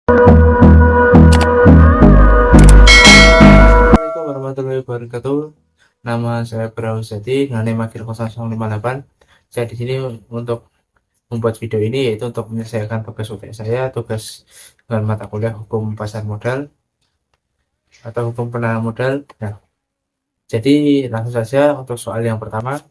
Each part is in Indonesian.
Assalamualaikum warahmatullahi wabarakatuh. Nama saya Brawijati dengan NIM akhir 0058. Saya di sini untuk membuat video ini yaitu untuk menyelesaikan tugas UTS saya, tugas dengan mata kuliah hukum pasar modal atau hukum penanaman modal. Nah, jadi langsung saja untuk soal yang pertama.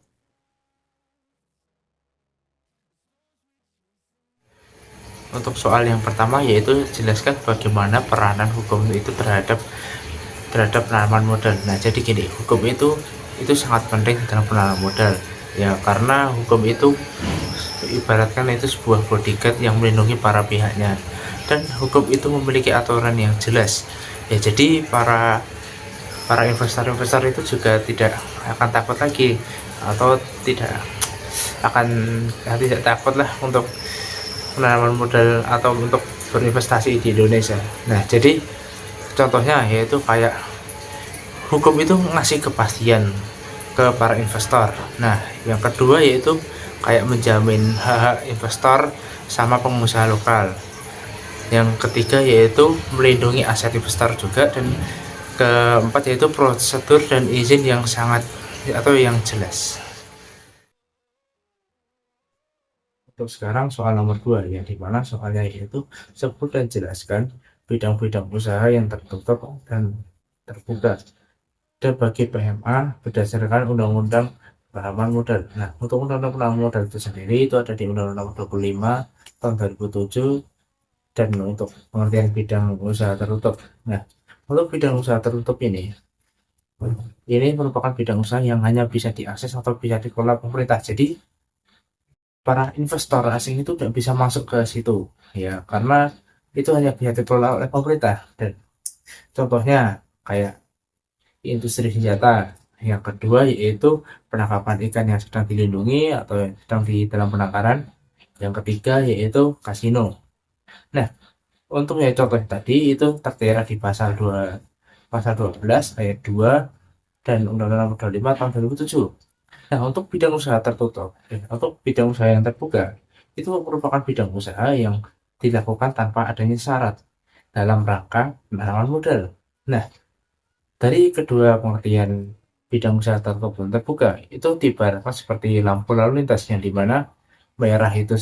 Untuk soal yang pertama yaitu jelaskan bagaimana peranan hukum itu terhadap penanaman modal. Nah, jadi gini, hukum itu sangat penting dalam penanaman modal. Ya, karena hukum itu ibaratkan itu sebuah bodyguard yang melindungi para pihaknya, dan hukum itu memiliki aturan yang jelas. Ya, jadi para para investor-investor itu juga tidak akan takut lagi, atau akan tidak takut lah untuk penanaman modal atau untuk berinvestasi di Indonesia. Nah, jadi contohnya yaitu kayak hukum itu ngasih kepastian ke para investor. Nah, yang kedua yaitu kayak menjamin hak-hak investor sama pengusaha lokal. Yang ketiga yaitu melindungi aset investor juga, dan keempat yaitu prosedur dan izin yang sangat atau yang jelas. Untuk sekarang soal nomor 2, yang dimana soalnya yaitu sebut dan jelaskan bidang-bidang usaha yang tertutup dan terbuka dan bagi PMA berdasarkan Undang-Undang Penanaman Modal. Nah, untuk Undang-Undang Penanaman Modal itu sendiri itu ada di Undang-Undang 25 tahun 2007, dan untuk pengertian bidang usaha tertutup. Nah, untuk bidang usaha tertutup ini merupakan bidang usaha yang hanya bisa diakses atau bisa dikelola pemerintah. Jadi para investor asing itu tidak bisa masuk ke situ, ya, karena itu hanya bisa dikelola oleh pemerintah. Dan contohnya kayak industri senjata. Yang kedua yaitu penangkapan ikan yang sedang dilindungi atau yang sedang di dalam penangkaran. Yang ketiga yaitu kasino. Nah, untuk ya contoh tadi itu tertera di pasal 12 ayat 2 dan Undang-Undang Nomor 25 tahun 2007. Nah, untuk bidang usaha tertutup, untuk bidang usaha yang terbuka, itu merupakan bidang usaha yang dilakukan tanpa adanya syarat dalam rangka penanaman modal. Nah, dari kedua pengertian bidang usaha tertutup dan terbuka, itu diibaratkan seperti lampu lalu lintas, yang dimana merah itu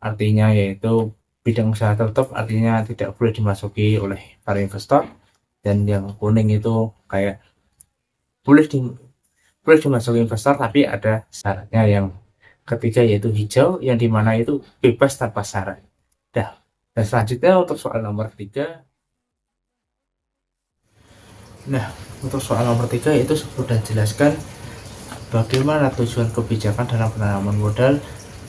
artinya yaitu bidang usaha tertutup, artinya tidak boleh dimasuki oleh para investor, dan yang kuning itu kayak boleh di, boleh dimasuki investor tapi ada syaratnya. Yang ketiga yaitu hijau, yang dimana itu bebas tanpa syarat. Dah. Dan selanjutnya untuk soal nomor 3. Nah, untuk soal nomor 3 itu sudah jelaskan bagaimana tujuan kebijakan dalam penanaman modal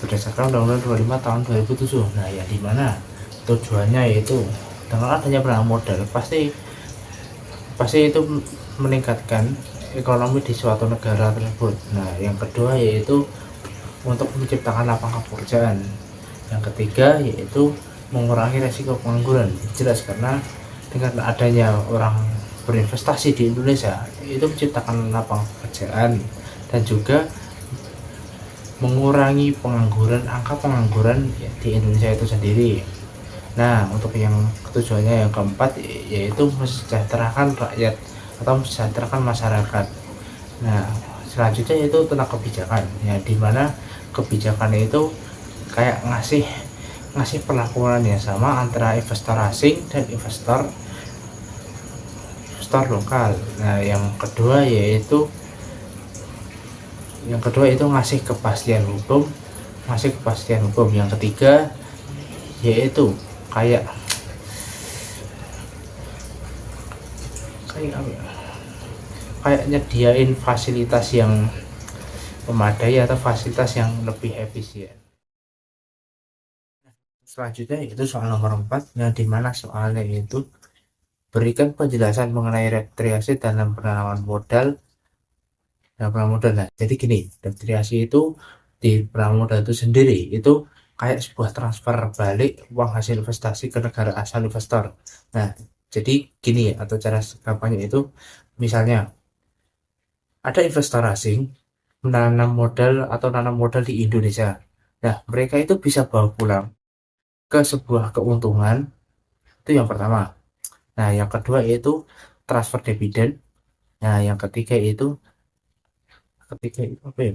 berdasarkan Undang-Undang 25 tahun 2007. Nah, yang dimana tujuannya yaitu dengan adanya penanaman modal pasti pasti itu meningkatkan ekonomi di suatu negara tersebut. Nah, yang kedua yaitu untuk menciptakan lapangan pekerjaan. Yang ketiga yaitu mengurangi resiko pengangguran. Jelas, karena dengan adanya orang berinvestasi di Indonesia itu menciptakan lapangan pekerjaan dan juga mengurangi pengangguran, angka pengangguran ya, di Indonesia itu sendiri. Nah, untuk yang tujuannya yang keempat yaitu mesejahterakan rakyat atau mesejahterakan masyarakat. Nah, selanjutnya yaitu tentang kebijakan, ya, dimana kebijakan itu kayak ngasih ngasih perlakuan yang sama antara investor asing dan investor investor lokal. Nah, yang kedua itu ngasih kepastian hukum. Yang ketiga yaitu kayak kayak apa ya? Kayak nyediain fasilitas yang memadai atau fasilitas yang lebih efisien. Selanjutnya itu soal nomor 4, yang dimana soalnya itu berikan penjelasan mengenai repatriasi dalam penanaman modal. Nah, jadi gini, repatriasi itu di penanaman modal itu sendiri itu kayak sebuah transfer balik uang hasil investasi ke negara asal investor. Nah, jadi gini, atau cara kampanye itu, misalnya ada investor asing menanam modal atau nanam modal di Indonesia. Nah, mereka itu bisa bawa pulang ke sebuah keuntungan, itu yang pertama. Nah, yang kedua yaitu transfer dividen. Nah, yang ketiga itu apa ya?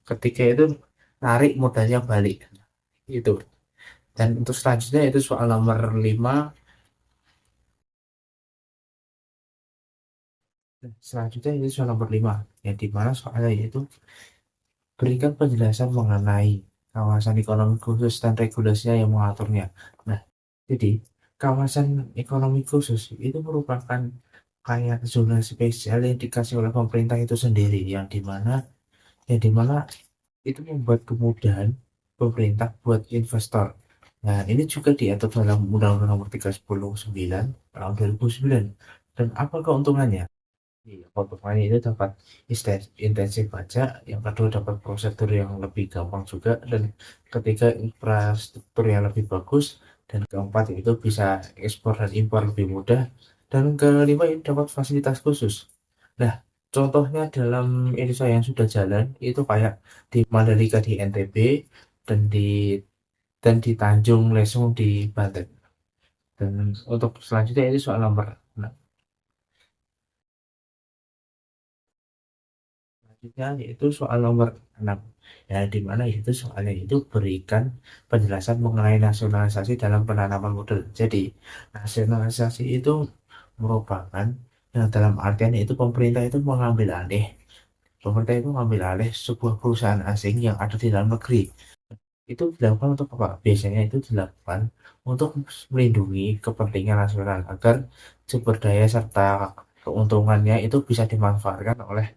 Ketiga itu tarik modalnya balik. Itu. Dan untuk selanjutnya itu soal nomor 5. Selanjutnya itu soal nomor 5, yang dimana soalnya yaitu berikan penjelasan mengenai kawasan ekonomi khusus dan regulasinya yang mengaturnya. Nah, jadi kawasan ekonomi khusus itu merupakan kayak zona spesial yang dikasih oleh pemerintah itu sendiri, yang dimana itu membuat kemudahan pemerintah buat investor. Nah, ini juga diatur dalam Undang-Undang Nomor 39 tahun 2009. Dan apa keuntungannya? Iya, keuntungannya itu dapat intensif pajak, yang kedua dapat prosedur yang lebih gampang juga, dan ketiga infrastruktur yang lebih bagus, dan keempat itu bisa ekspor dan impor lebih mudah, dan kelima ini dapat fasilitas khusus. Nah, contohnya dalam Indonesia yang sudah jalan itu kayak di Mandalika di NTB, dan di Tanjung Lesung di Banten. Dan untuk selanjutnya itu soal nomor 6. Selanjutnya yaitu soal nomor 6. Ya, di mana itu soalnya itu berikan penjelasan mengenai nasionalisasi dalam penanaman modal. Jadi, nasionalisasi itu merupakan yang dalam artian itu pemerintah itu mengambil alih sebuah perusahaan asing yang ada di dalam negeri. Itu dilakukan untuk apa? Biasanya itu dilakukan untuk melindungi kepentingan nasional agar sumber daya serta keuntungannya itu bisa dimanfaatkan oleh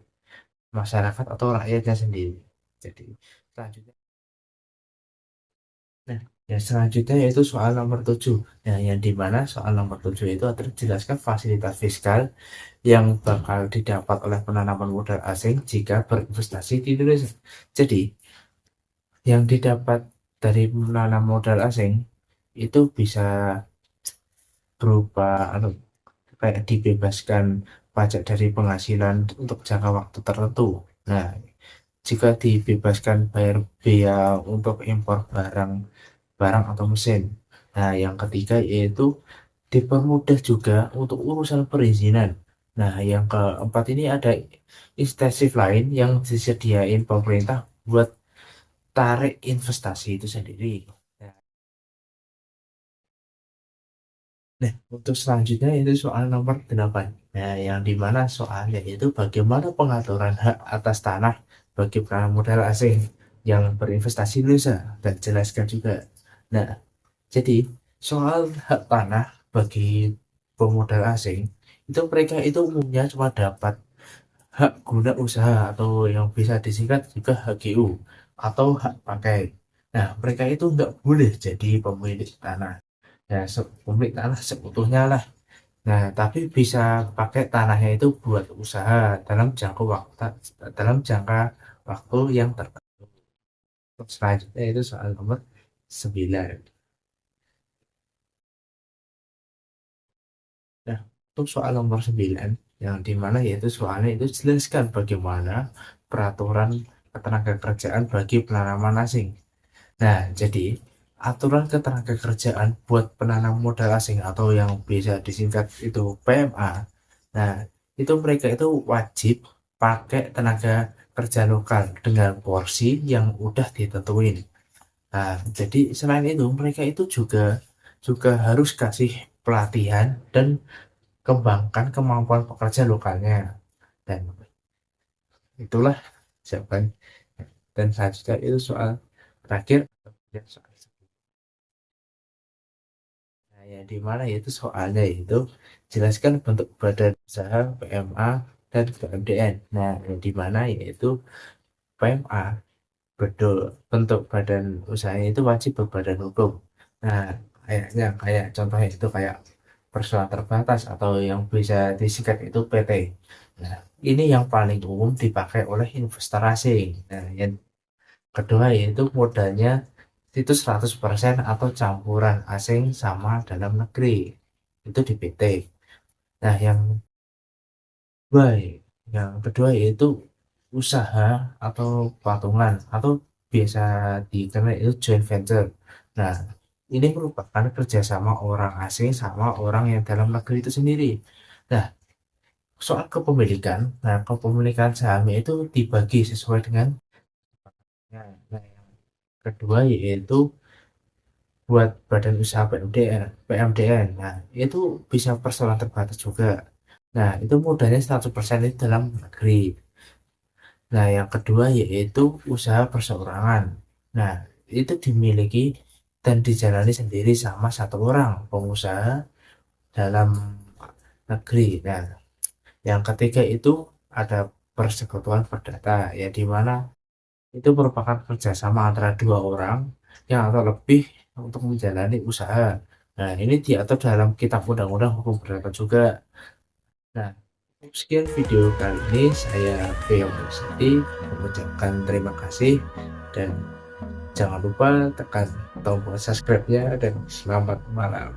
masyarakat atau rakyatnya sendiri. Jadi selanjutnya, nah, yang selanjutnya yaitu soal nomor 7. Nah, yang dimana soal nomor 7 itu terjelaskan fasilitas fiskal yang bakal didapat oleh penanaman modal asing jika berinvestasi di Indonesia. Jadi, yang didapat dari menanam modal asing itu bisa berupa kayak dibebaskan pajak dari penghasilan untuk jangka waktu tertentu. Nah, jika dibebaskan bayar bea untuk impor barang barang atau mesin. Nah, yang ketiga yaitu dipermudah juga untuk urusan perizinan. Nah, yang keempat ini ada insentif lain yang disediain pemerintah buat tarik investasi itu sendiri. Nah, untuk selanjutnya itu soal nomor 8. Nah, yang dimana soalnya itu bagaimana pengaturan hak atas tanah bagi penanam modal asing yang berinvestasi di Indonesia, dan jelaskan juga. Nah, jadi soal hak tanah bagi pemodal asing itu mereka itu umumnya cuma dapat hak guna usaha atau yang bisa disingkat juga HGU atau hak pakai. Nah, mereka itu nggak boleh jadi pemilik tanah. Ya, pemilik tanah seutuhnya lah. Nah, tapi bisa pakai tanahnya itu buat usaha dalam jangka waktu yang tertentu. Selanjutnya itu soal nomor 9. Nah, untuk soal nomor 9, yang dimana yaitu soalnya itu jelaskan bagaimana peraturan ketenagakerjaan bagi penanaman asing. Nah, jadi aturan ketenagakerjaan buat penanam modal asing atau yang bisa disingkat itu PMA. Nah, itu mereka itu wajib pakai tenaga kerja lokal dengan porsi yang udah ditentuin. Nah, jadi selain itu mereka itu juga juga harus kasih pelatihan dan kembangkan kemampuan pekerja lokalnya. Dan itulah jawaban. Dan selanjutnya itu soal terakhir, soal. Nah, yang di mana itu soalnya itu jelaskan bentuk badan usaha PMA dan BUMDN. Nah, yang di mana yaitu PMA bentuk badan usahanya itu wajib berbadan hukum. Nah, kayak contohnya itu kayak personal terbatas atau yang bisa disingkat itu PT. Nah, ini yang paling umum dipakai oleh investor asing. Nah, yang kedua yaitu modalnya itu 100% atau campuran asing sama dalam negeri. Itu di PT. Nah, baik, yang kedua yaitu usaha atau patungan atau biasa dikenal itu joint venture. Nah, ini merupakan kerjasama orang asing sama orang yang dalam negeri itu sendiri. Nah, soal kepemilikan, nah kepemilikan sahamnya itu dibagi sesuai dengan nah, yang kedua yaitu buat badan usaha PMDN. Nah, itu bisa persoalan terbatas juga. Nah, itu modalnya 100% itu dalam negeri. Nah, yang kedua yaitu usaha perseorangan. Nah, itu dimiliki dan dijalani sendiri sama satu orang pengusaha dalam negeri. Nah, yang ketiga itu ada persekutuan perdata, ya di mana itu merupakan kerjasama antara dua orang yang atau lebih untuk menjalani usaha. Nah, ini diatur dalam Kitab Undang-Undang Hukum Perdata juga. Nah, sekian video kali ini saya Beo Seti mengucapkan terima kasih dan jangan lupa tekan tombol subscribe-nya dan selamat malam.